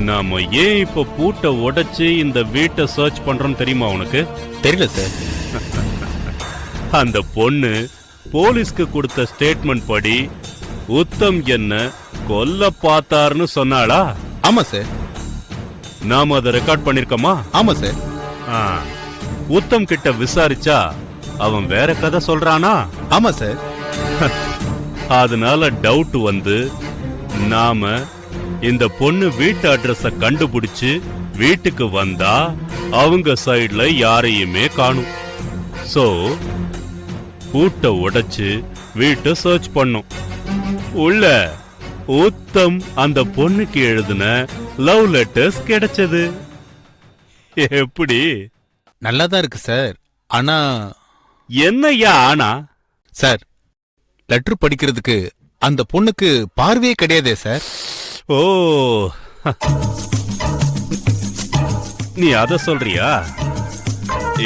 நாம ஏன் இப்ப பூட்டை உடைச்சு இந்த வீட்டை சர்ச் பண்றோம் தெரியுமா உனக்கு? தெரியல சார். அந்த பொண்ணு போலீஸ்க்கு கொடுத்த ஸ்டேட்மெண்ட் படி உத்தம் என்ன கொல்ல பார்த்தாருன்னு சொன்னாளா? ஆமா சார். நாம அதை ரெக்கார்ட் பண்ணிருக்கோமா? ஆமா சார். உத்தம் கிட்ட விசாரிச்சா அவன் வேற கதை சொல்றானா? ஆமா சார். அதனால டவுட் வந்து நாம இந்த பொண்ணு வீட்டு அட்ரஸ கண்டுபிடிச்சு வீட்டுக்கு வந்தா அவங்க சைடுல யாரையுமே காணும். சோ பூட்டை உடைச்சு வீட்டை சர்ச் பண்ணோம். உள்ள உத்தம் அந்த பொண்ணுக்கு எழுதின லவ் லெட்டர்ஸ் கிடைச்சது. எப்படி? நல்லாதான் இருக்கு சார். ஆனா என்னையா ஆனா? சார், லெட்டர் படிக்கிறதுக்கு அந்த பொண்ணுக்கு பார்வையே கிடையாதே சார். ஓ, நீ அத சொல்றியா?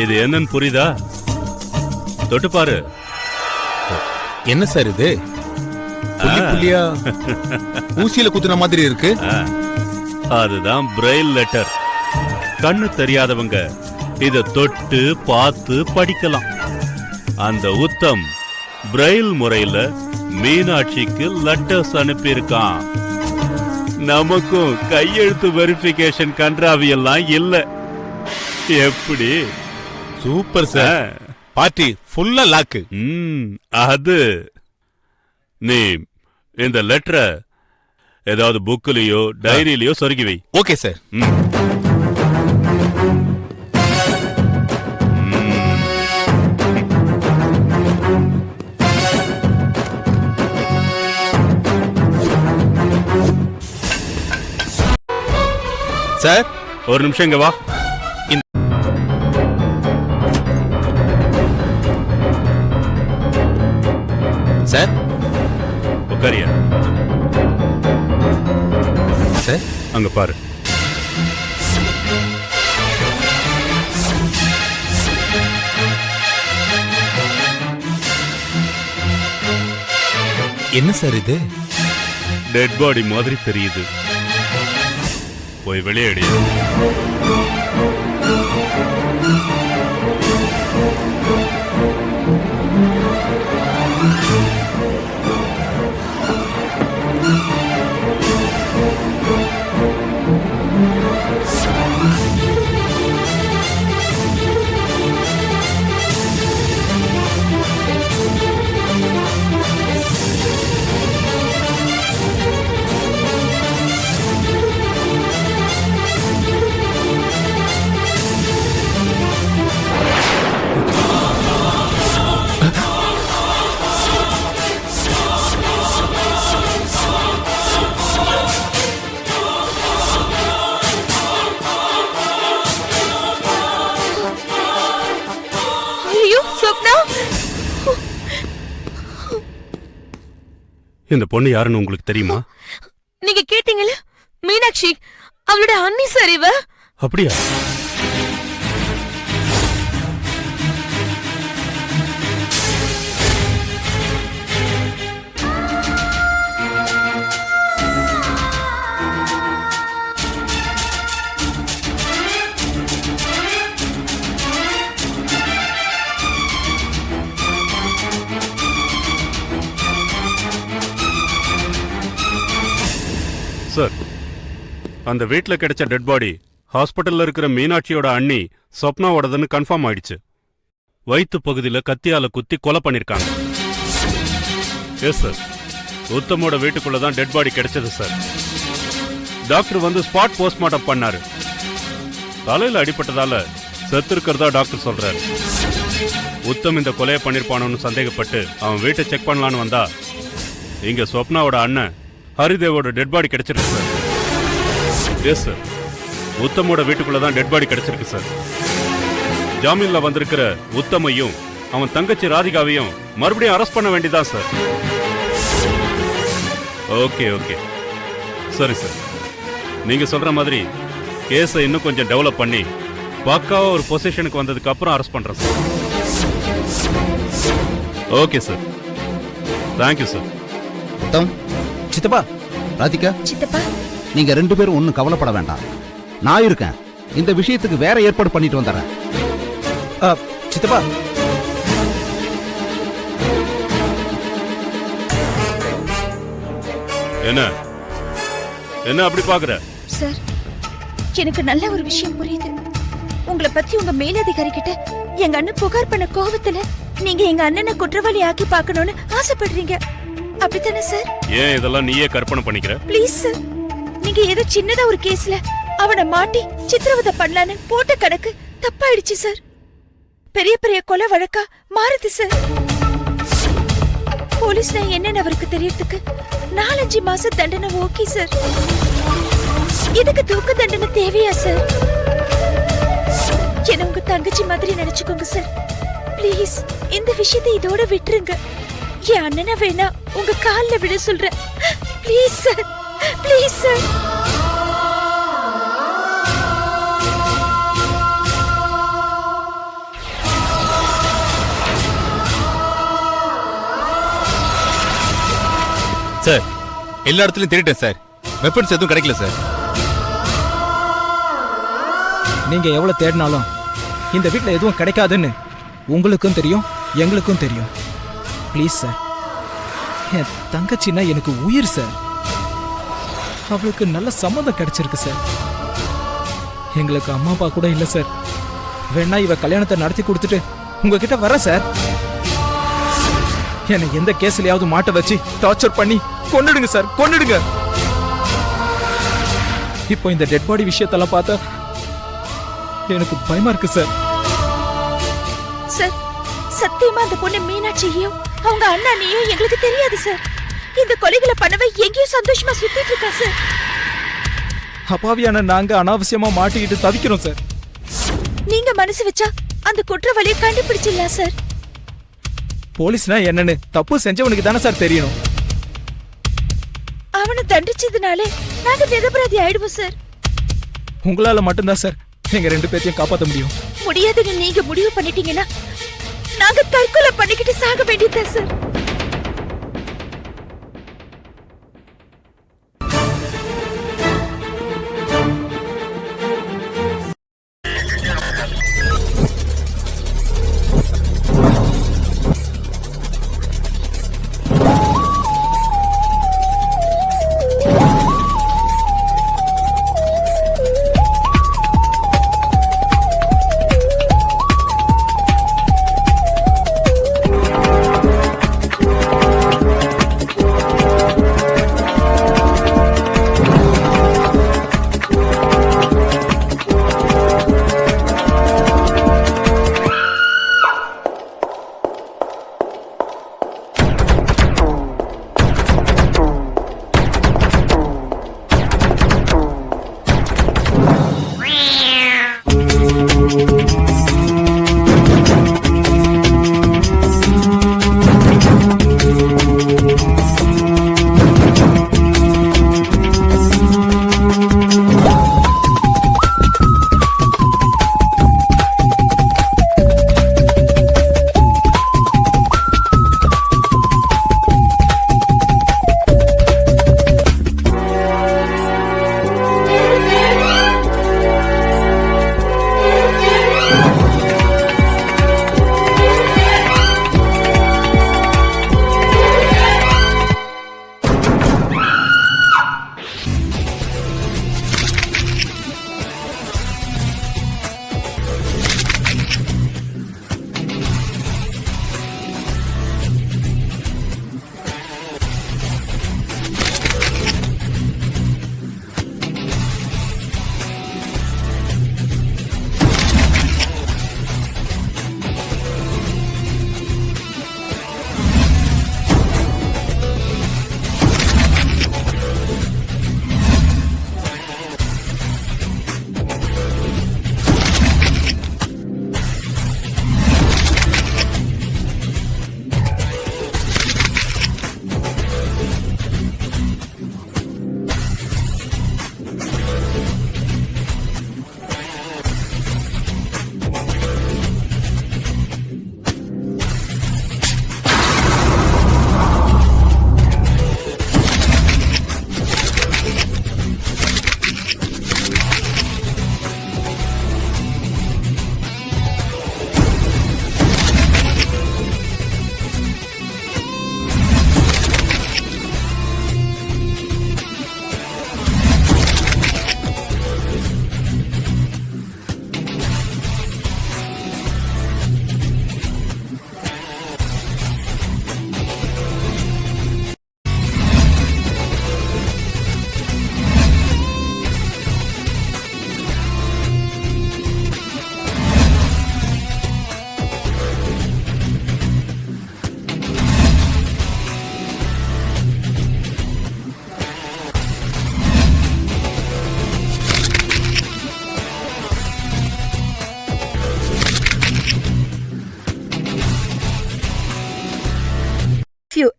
இது என்னன்னு புரியுதா? தொட்டு பாரு. என்ன சார் இது? புள்ளி புள்ளியா ஊசியில குத்துன மாதிரி இருக்கு. அதுதான் பிரெயில் லெட்டர். கண்ணு தெரியாதவங்க இத தொட்டு பார்த்து படிக்கலாம். அந்த உத்தம் பிரெயில் முறையில மீனாட்சிக்கு லெட்டர்ஸ் அனுப்பியிருக்கான். நமக்கும் கையெழுத்து வெரிஃபிகேஷன் கன்றாவி எல்லாம் இல்ல. எப்படி? Super sir. பார்ட்டி ஃபுல்லா லாக்கு. அது நீ இந்த லெட்டரை ஏதாவது புக்லயோ டைரியிலயோ சொருகி வை. Okay sir. சார், ஒரு நிமிஷம் இங்க வா. சார், உட்காரியா? சார், அங்க பாரு. என்ன சார் இது? டெட் பாடி மாதிரி தெரியுது. போய் வெளியே அடி. இந்த பொண்ணு யாருன்னு உங்களுக்கு தெரியுமா? நீங்க கேட்டீங்கல்ல, மீனாட்சி, அவளோட அண்ணி சார் இவ. அப்படியா? சார், அந்த வீட்ல கிடைச்ச டெட் பாடி ஹாஸ்பிட்டல்ல இருக்கிற மீனாட்சியோட அண்ணி சொப்னாவோடதுன்னு கன்ஃபார்ம் ஆயிடுச்சு. வயிற்று பகுதியில கத்தியால குத்தி கொலை பண்ணிருக்காங்க. எஸ் சார், உத்தமோட வீட்டுக்குள்ளதான் டெட் பாடி கிடைச்சது சார். டாக்டர் வந்து ஸ்பாட் போஸ்ட்மார்ட்டம் பண்ணாரு. தலையில அடிபட்டதால செத்து இருக்கிறதா டாக்டர் சொல்றாரு. உத்தம் இந்த கொலையை பண்ணிருப்பானு சந்தேகப்பட்டு அவன் வீட்டை செக் பண்ணலான்னு வந்தா இங்க சொப்னாவோட அண்ணன் ஹரிதேவோட டெட் பாடி கிடைச்சிருக்கு சார். எஸ் சார், உத்தமோட வீட்டுக்குள்ளதான் டெட் பாடி கிடைச்சிருக்கு சார். ஜாமீன்ல வந்திருக்கிற உத்தமையும் அவன் தங்கச்சி ராதிகாவையும் மறுபடியும் அரெஸ்ட் பண்ண வேண்டியதான் சார். ஓகே ஓகே, சரி சார். நீங்க சொல்ற மாதிரி கேஸை இன்னும் கொஞ்சம் டெவலப் பண்ணி பக்காவா ஒரு பொசிஷனுக்கு வந்ததுக்கு அப்புறம் அரெஸ்ட் பண்றேன் sir. Okay sir, thank you sir. Uttam, சித்தப்பா, ராதிகா, சித்தப்பா, நீங்க 2 பேரும் ஒன்னும் கவலைப்பட வேண்டாம். நான் இருக்கேன். இந்த விஷயத்துக்கு வேற ஏற்பாடு பண்ணிட்டு வந்துடுறேன். சித்தப்பா, என்ன என்ன அப்படி பாக்குற? சார், எனக்கு நல்ல ஒரு விஷயம் புரியுது. உங்களை பத்தி உங்க மேலதிகாரி கிட்ட எங்க அண்ணன் புகார் பண்ண கோவத்துல நீங்க எங்க அண்ணனை குற்றவாளி ஆக்கி பார்க்கணும்னு ஆசைப்படுறீங்க. அப்படித்தானே சார்? ஏன் இதெல்லாம் நீயே கற்பனை பண்ணிக்கிற? ப்ளீஸ் சார், நீங்க ஏதோ சின்னதா ஒரு கேஸ்ல அவனை மாட்டி சித்திரவதை பண்ணலான்னு போட்ட கணக்கு தப்பாயிடுச்சு சார். பெரிய பெரிய கொலை வழக்கா மாறுது சார். போலீஸ்ல என்னன்னு அவருக்கு தெரியறதுக்கு 4-5 மாசம் தண்டனை ஓகே சார். இதுக்கு தூக்கு தண்டனை தேவையா சார்? என்ன உங்க தங்கச்சி மாதிரி நினைச்சுக்கோங்க சார். ப்ளீஸ் இந்த விஷயத்தை இதோட விட்டுருங்க. என் அண்ணனை வேணா உங்க கால்ல விட சொல்றேன். Please sir, please sir. Sir, எல்லா இடத்துலயும் தேடிட்டேன் சார். வெப்பன்ஸ் எதுவும் கிடைக்கல சார். நீங்க எவ்வளவு தேடினாலும் இந்த வீட்ல எதுவும் கிடைக்காதுன்னு உங்களுக்கும் தெரியும், எங்களுக்கும் தெரியும். ப்ளீஸ் சார், என் தங்கச்சின்னா எனக்கு உயிர் சார். அவளுக்கு நல்ல சம்மந்தம் கிடைச்சிருக்கு சார். எங்களுக்கு அம்மா அப்பா கூட இல்ல சார். வேணா இவ கல்யாணத்தை நடத்தி கொடுத்துட்டு உங்ககிட்ட வர சார். என்னை எந்த கேஸ்லயாவது மாட்ட வச்சு டார்ச்சர் பண்ணி கொன்னுடுங்க சார், கொன்னுடுங்க. இப்போ இந்த டெட் பாடி விஷயத்தெல்லாம் பார்த்தா எனக்கு பயமா இருக்கு சார். சார், சத்தியமா அந்த பொண்ணு மீனாட்சியையும் அவங்க அண்ணனையும் எங்களுக்கு தெரியாது சார். இந்த கொலைகளை பண்ணவே எங்கேயும் சந்தோஷமா சுத்திட்டு இருக்கா சார். அப்பாவியான நாங்க அனாவசியமா மாட்டிக்கிட்டு தவிக்கிறோம் சார். நீங்க மனசு வச்சா அந்த குற்றவாளியை கண்டுபிடிச்சிடலாம் சார். போலீஸ்னா என்னன்னு தப்பு செஞ்சவனுக்கு தானே சார் தெரியணும். அவனை தண்டிச்சதுனாலே நாங்க நிரபராதி ஆயிடுவோம் சார். உங்களால மட்டும்தான் சார் எங்க 2 பேத்தையும் காப்பாற்ற முடியும். முடியாதுன்னு நீங்க முடிவு பண்ணிட்டீங்கன்னா நாங்க தற்கொலை பண்ணிக்கிட்டு சாக வேண்டியதுதான் sir.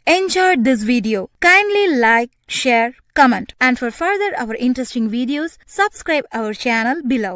enjoyed this video, kindly like, share, comment, and for further our interesting videos, subscribe our channel below.